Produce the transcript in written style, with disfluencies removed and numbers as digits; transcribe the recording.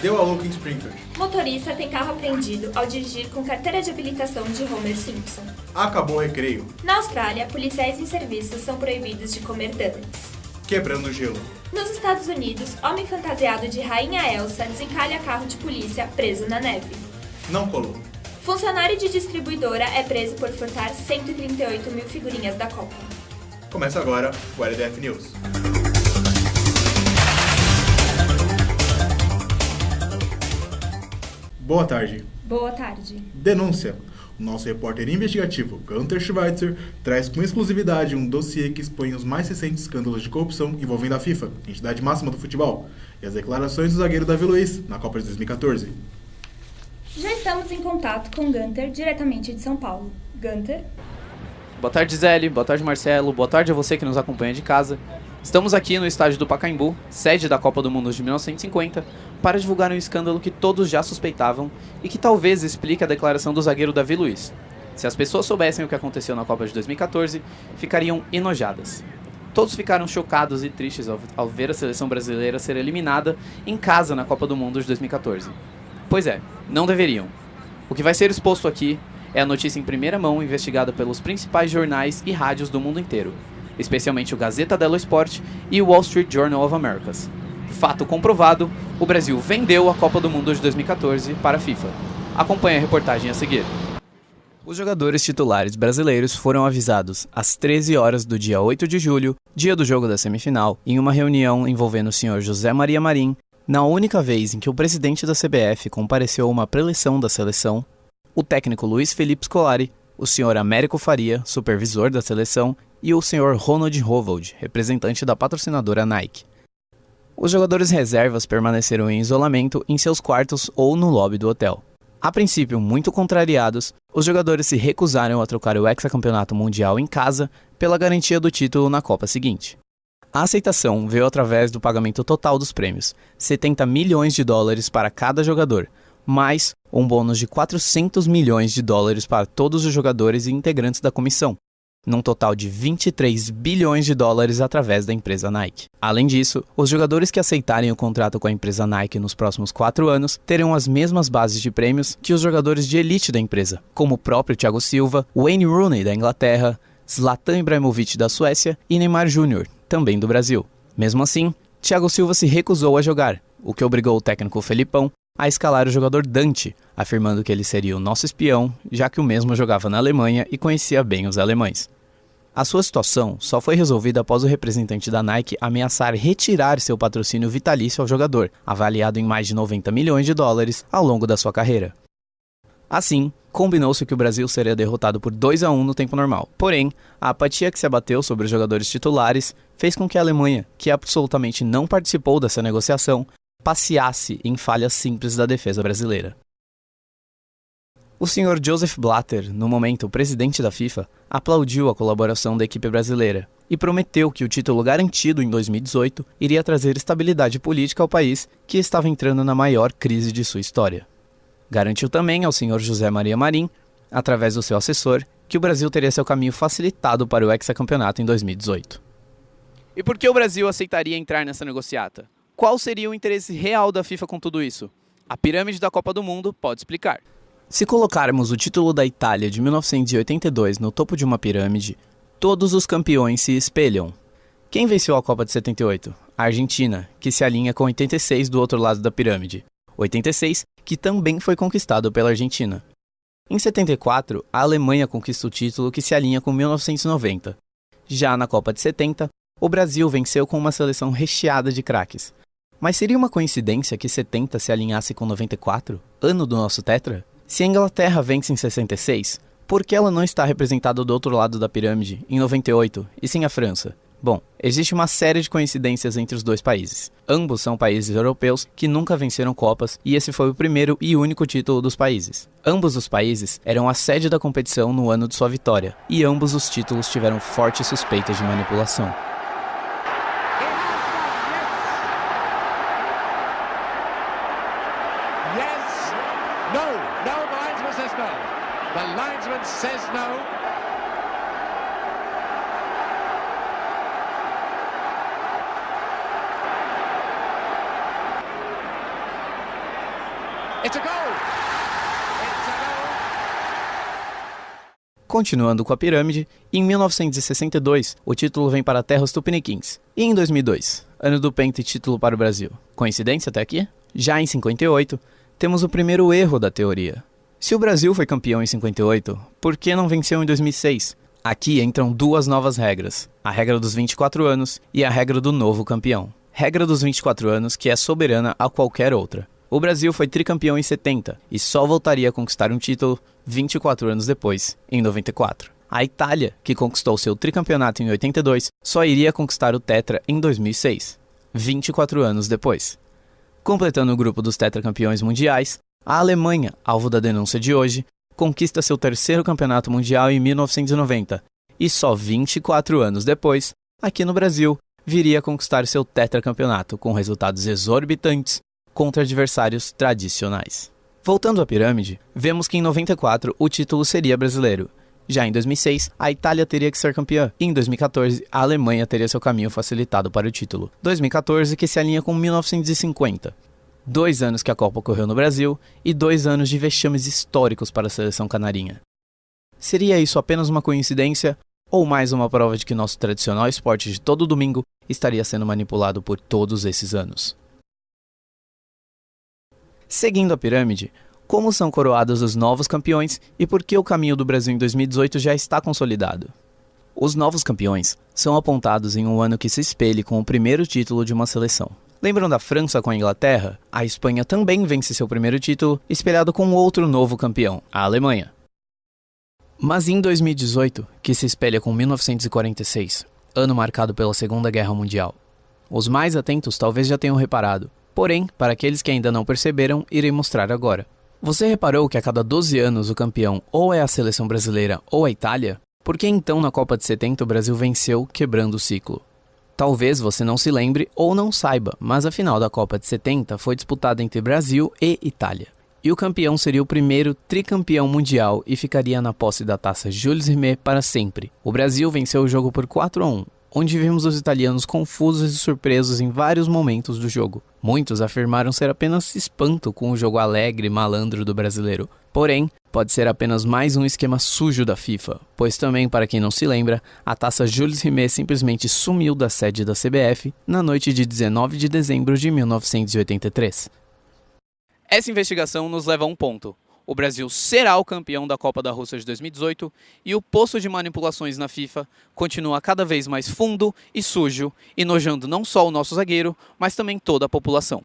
Deu a louca em Springfield. Motorista tem carro apreendido ao dirigir com carteira de habilitação de Homer Simpson. Acabou o recreio. Na Austrália, policiais em serviço são proibidos de comer donuts. Quebrando o gelo. Nos Estados Unidos, homem fantasiado de Rainha Elsa desencalha carro de polícia preso na neve. Não colou. Funcionário de distribuidora é preso por furtar 138 mil figurinhas da Copa. Começa agora o LDF News. Boa tarde. Boa tarde. Denúncia. O nosso repórter investigativo, Gunter Schweitzer, traz com exclusividade um dossiê que expõe os mais recentes escândalos de corrupção envolvendo a FIFA, entidade máxima do futebol, e as declarações do zagueiro Davi Luiz na Copa de 2014. Já estamos em contato com Gunter, diretamente de São Paulo. Gunter? Boa tarde, Zélio. Boa tarde, Marcelo. Boa tarde a você que nos acompanha de casa. Estamos aqui no estádio do Pacaembu, sede da Copa do Mundo de 1950, para divulgar um escândalo que todos já suspeitavam e que talvez explique a declaração do zagueiro Davi Luiz. Se as pessoas soubessem o que aconteceu na Copa de 2014, ficariam enojadas. Todos ficaram chocados e tristes ao ver a seleção brasileira ser eliminada em casa na Copa do Mundo de 2014. Pois é, não deveriam. O que vai ser exposto aqui é a notícia em primeira mão investigada pelos principais jornais e rádios do mundo inteiro, especialmente o Gazeta dello Sport e o Wall Street Journal of Americas. Fato comprovado, o Brasil vendeu a Copa do Mundo de 2014 para a FIFA. Acompanhe a reportagem a seguir. Os jogadores titulares brasileiros foram avisados às 13 horas do dia 8 de julho, dia do jogo da semifinal, em uma reunião envolvendo o senhor José Maria Marim, na única vez em que o presidente da CBF compareceu a uma preleção da seleção, o técnico Luiz Felipe Scolari, o senhor Américo Faria, supervisor da seleção, e o senhor Ronald Hovold, representante da patrocinadora Nike. Os jogadores reservas permaneceram em isolamento em seus quartos ou no lobby do hotel. A princípio, muito contrariados, os jogadores se recusaram a trocar o hexacampeonato mundial em casa pela garantia do título na Copa seguinte. A aceitação veio através do pagamento total dos prêmios, 70 milhões de dólares para cada jogador, mais um bônus de 400 milhões de dólares para todos os jogadores e integrantes da comissão, num total de 23 bilhões de dólares através da empresa Nike. Além disso, os jogadores que aceitarem o contrato com a empresa Nike nos próximos 4 anos terão as mesmas bases de prêmios que os jogadores de elite da empresa, como o próprio Thiago Silva, Wayne Rooney da Inglaterra, Zlatan Ibrahimovic da Suécia e Neymar Júnior, também do Brasil. Mesmo assim, Thiago Silva se recusou a jogar, o que obrigou o técnico Felipão a escalar o jogador Dante, afirmando que ele seria o nosso espião, já que o mesmo jogava na Alemanha e conhecia bem os alemães. A sua situação só foi resolvida após o representante da Nike ameaçar retirar seu patrocínio vitalício ao jogador, avaliado em mais de 90 milhões de dólares ao longo da sua carreira. Assim, combinou-se que o Brasil seria derrotado por 2-1 no tempo normal. Porém, a apatia que se abateu sobre os jogadores titulares fez com que a Alemanha, que absolutamente não participou dessa negociação, passeasse em falhas simples da defesa brasileira. O Sr. Joseph Blatter, no momento o presidente da FIFA, aplaudiu a colaboração da equipe brasileira e prometeu que o título garantido em 2018 iria trazer estabilidade política ao país, que estava entrando na maior crise de sua história. Garantiu também ao Sr. José Maria Marim, através do seu assessor, que o Brasil teria seu caminho facilitado para o hexacampeonato em 2018. E por que o Brasil aceitaria entrar nessa negociata? Qual seria o interesse real da FIFA com tudo isso? A pirâmide da Copa do Mundo pode explicar. Se colocarmos o título da Itália de 1982 no topo de uma pirâmide, todos os campeões se espelham. Quem venceu a Copa de 78? A Argentina, que se alinha com 86 do outro lado da pirâmide. 86, que também foi conquistado pela Argentina. Em 74, a Alemanha conquista o título, que se alinha com 1990. Já na Copa de 70, o Brasil venceu com uma seleção recheada de craques. Mas seria uma coincidência que 70 se alinhasse com 94, ano do nosso tetra? Se a Inglaterra vence em 66, por que ela não está representada do outro lado da pirâmide, em 98, e sim a França? Bom, existe uma série de coincidências entre os dois países. Ambos são países europeus que nunca venceram Copas, e esse foi o primeiro e único título dos países. Ambos os países eram a sede da competição no ano de sua vitória, e ambos os títulos tiveram fortes suspeitas de manipulação. The linesman says no. It's a goal! It's a goal! Continuando com a pirâmide, em 1962, o título vem para a terra dos tupiniquins. E em 2002, ano do penta e título para o Brasil. Coincidência até aqui? Já em 58, temos o primeiro erro da teoria. Se o Brasil foi campeão em 58, por que não venceu em 2006? Aqui entram duas novas regras, a regra dos 24 anos e a regra do novo campeão. Regra dos 24 anos que é soberana a qualquer outra. O Brasil foi tricampeão em 70 e só voltaria a conquistar um título 24 anos depois, em 94. A Itália, que conquistou seu tricampeonato em 82, só iria conquistar o tetra em 2006, 24 anos depois. Completando o grupo dos tetracampeões mundiais, a Alemanha, alvo da denúncia de hoje, conquista seu terceiro campeonato mundial em 1990 e só 24 anos depois, aqui no Brasil, viria a conquistar seu tetracampeonato com resultados exorbitantes contra adversários tradicionais. Voltando à pirâmide, vemos que em 94 o título seria brasileiro. Já em 2006, a Itália teria que ser campeã, e em 2014 a Alemanha teria seu caminho facilitado para o título. 2014 que se alinha com 1950. 2 anos que a Copa ocorreu no Brasil e 2 anos de vexames históricos para a seleção canarinha. Seria isso apenas uma coincidência ou mais uma prova de que nosso tradicional esporte de todo domingo estaria sendo manipulado por todos esses anos? Seguindo a pirâmide, como são coroados os novos campeões e por que o caminho do Brasil em 2018 já está consolidado? Os novos campeões são apontados em um ano que se espelhe com o primeiro título de uma seleção. Lembram da França com a Inglaterra? A Espanha também vence seu primeiro título, espelhado com outro novo campeão, a Alemanha. Mas em 2018, que se espelha com 1946, ano marcado pela Segunda Guerra Mundial. Os mais atentos talvez já tenham reparado, porém, para aqueles que ainda não perceberam, irei mostrar agora. Você reparou que a cada 12 anos o campeão ou é a seleção brasileira ou a Itália? Por que então na Copa de 70 o Brasil venceu, quebrando o ciclo? Talvez você não se lembre ou não saiba, mas a final da Copa de 70 foi disputada entre Brasil e Itália. E o campeão seria o primeiro tricampeão mundial e ficaria na posse da taça Jules Rimet para sempre. O Brasil venceu o jogo por 4-1, onde vimos os italianos confusos e surpresos em vários momentos do jogo. Muitos afirmaram ser apenas espanto com o jogo alegre e malandro do brasileiro. Porém, pode ser apenas mais um esquema sujo da FIFA, pois também, para quem não se lembra, a taça Jules Rimet simplesmente sumiu da sede da CBF na noite de 19 de dezembro de 1983. Essa investigação nos leva a um ponto. O Brasil será o campeão da Copa da Rússia de 2018 e o poço de manipulações na FIFA continua cada vez mais fundo e sujo, enojando não só o nosso zagueiro, mas também toda a população.